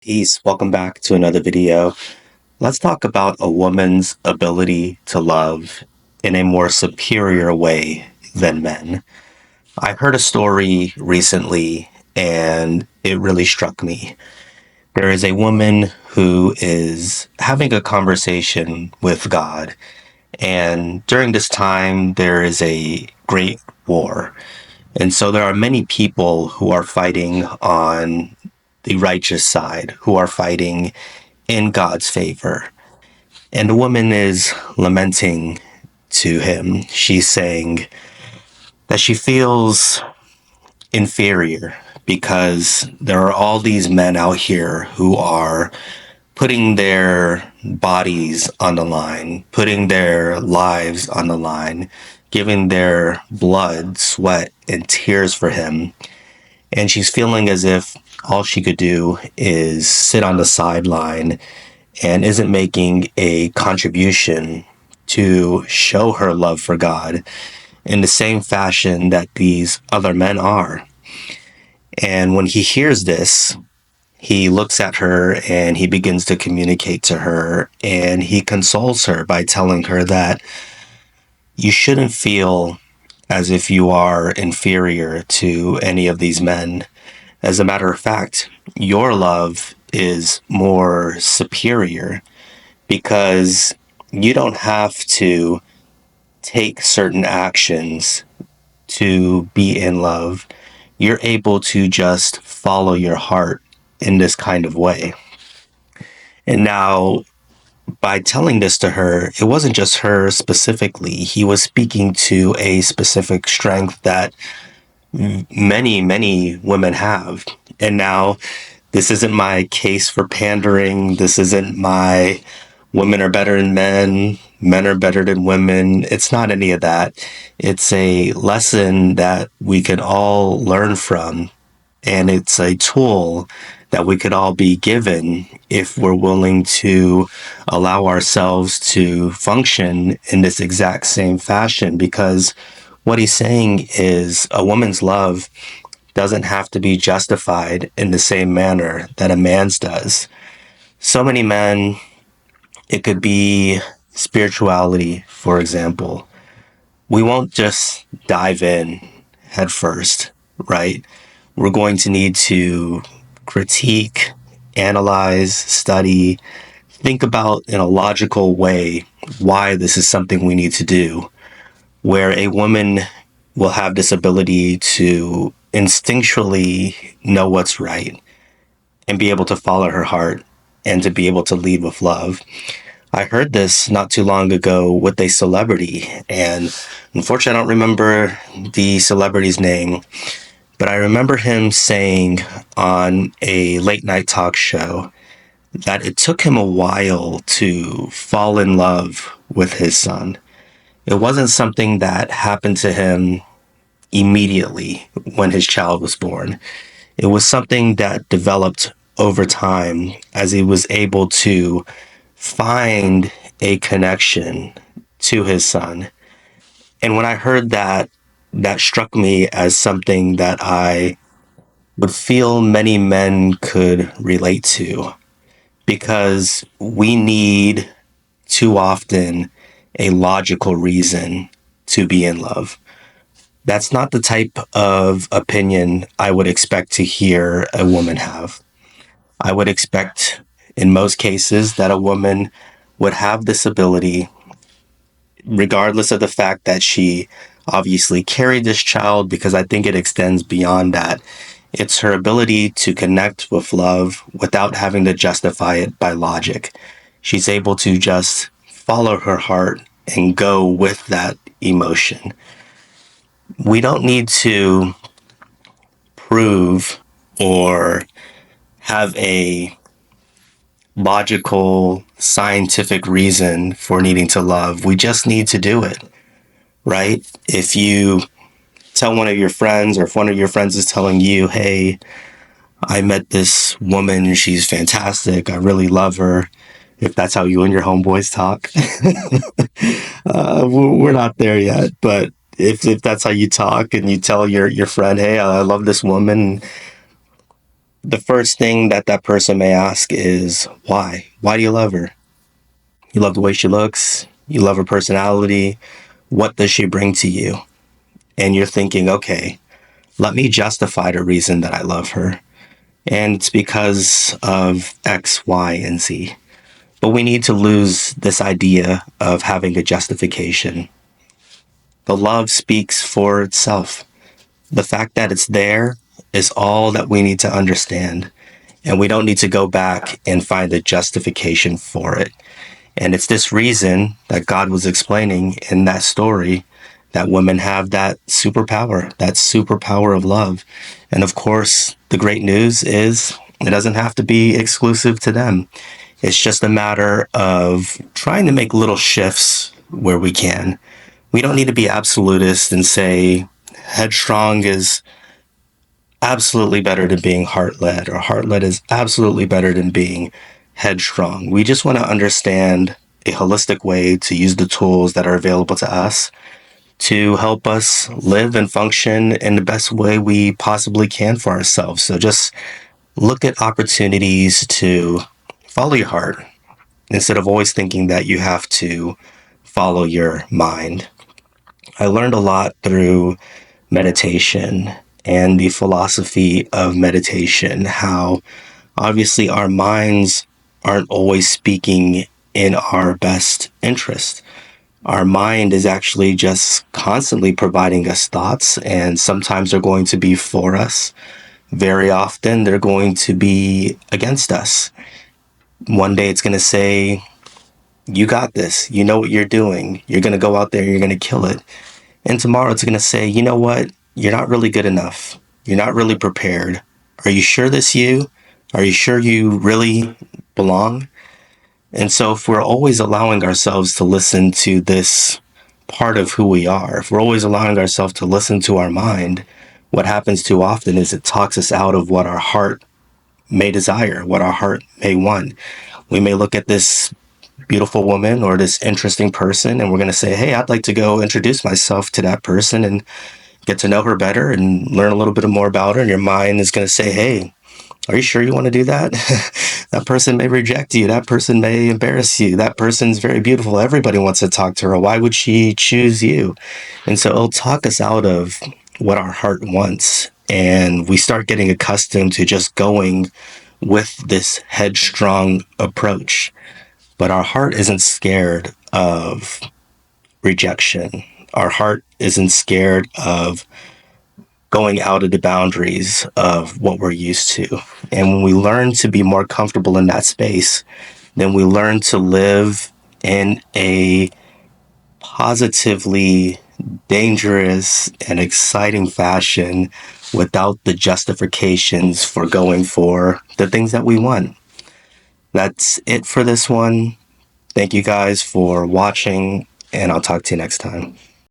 Peace. Welcome back to another video. Let's talk about a woman's ability to love in a more superior way than men. I heard a story recently and it really struck me. There is a woman who is having a conversation with God, and during this time, there is a great war. And so there are many people who are fighting on the righteous side, who are fighting in God's favor. And the woman is lamenting to him. She's saying that she feels inferior because there are all these men out here who are putting their bodies on the line, putting their lives on the line, giving their blood, sweat, and tears for him. And she's feeling as if all she could do is sit on the sideline and isn't making a contribution to show her love for God in the same fashion that these other men are. And when he hears this, he looks at her and he begins to communicate to her, and he consoles her by telling her that you shouldn't feel as if you are inferior to any of these men. As a matter of fact, your love is more superior because you don't have to take certain actions to be in love. You're able to just follow your heart in this kind of way. And now, by telling this to her, it wasn't just her specifically. He was speaking to a specific strength that many women have. And now, this isn't my case for pandering. This isn't my women are better than men are better than women. It's not any of that. It's a lesson that we can all learn from, and it's a tool that we could all be given if we're willing to allow ourselves to function in this exact same fashion. Because what he's saying is a woman's love doesn't have to be justified in the same manner that a man's does. So many men, it could be spirituality, for example. We won't just dive in head first, right? We're going to need to critique, analyze, study, think about in a logical way why this is something we need to do. Where a woman will have this ability to instinctually know what's right and be able to follow her heart and to be able to lead with love. I heard this not too long ago with a celebrity, and unfortunately, I don't remember the celebrity's name, but I remember him saying on a late night talk show that it took him a while to fall in love with his son. It wasn't something that happened to him immediately when his child was born. It was something that developed over time as he was able to find a connection to his son. And when I heard that, that struck me as something that I would feel many men could relate to, because we need too often a logical reason to be in love. That's not the type of opinion I would expect to hear a woman have. I would expect, in most cases, that a woman would have this ability, regardless of the fact that she obviously carried this child, because I think it extends beyond that. It's her ability to connect with love without having to justify it by logic. She's able to just follow her heart and go with that emotion. We don't need to prove or have a logical, scientific reason for needing to love. We just need to do it, right? If you tell one of your friends, or if one of your friends is telling you, hey, I met this woman, she's fantastic, I really love her. If that's how you and your homeboys talk, we're not there yet. But if that's how you talk and you tell your friend, hey, I love this woman, the first thing that that person may ask is why? Why do you love her? You love the way she looks. You love her personality. What does she bring to you? And you're thinking, okay, let me justify the reason that I love her. And it's because of X, Y, and Z. But we need to lose this idea of having a justification. The love speaks for itself. The fact that it's there is all that we need to understand. And we don't need to go back and find a justification for it. And it's this reason that God was explaining in that story that women have that superpower of love. And of course, the great news is it doesn't have to be exclusive to them. It's just a matter of trying to make little shifts where we can. We don't need to be absolutist and say headstrong is absolutely better than being heart led, or heart led is absolutely better than being headstrong. We just want to understand a holistic way to use the tools that are available to us to help us live and function in the best way we possibly can for ourselves. So just look at opportunities to follow your heart instead of always thinking that you have to follow your mind. I learned a lot through meditation and the philosophy of meditation, how obviously our minds aren't always speaking in our best interest. Our mind is actually just constantly providing us thoughts, and sometimes they're going to be for us. Very often, they're going to be against us. One day, it's going to say, you got this. You know what you're doing. You're going to go out there, you're going to kill it. And tomorrow it's going to say, you know what? You're not really good enough. You're not really prepared. Are you sure this you? Are you sure you really belong? And so if we're always allowing ourselves to listen to this part of who we are, if we're always allowing ourselves to listen to our mind, what happens too often is it talks us out of what our heart may desire, what our heart may want. We may look at this beautiful woman or this interesting person and we're going to say, hey, I'd like to go introduce myself to that person and get to know her better and learn a little bit more about her. And your mind is going to say, hey, are you sure you want to do that? That person may reject you. That person may embarrass you. That person's very beautiful. Everybody wants to talk to her. Why would she choose you? And so it'll talk us out of what our heart wants. And we start getting accustomed to just going with this headstrong approach. But our heart isn't scared of rejection. Our heart isn't scared of going out of the boundaries of what we're used to. And when we learn to be more comfortable in that space, then we learn to live in a positively dangerous and exciting fashion without the justifications for going for the things that we want. That's it for this one. Thank you guys for watching, and I'll talk to you next time.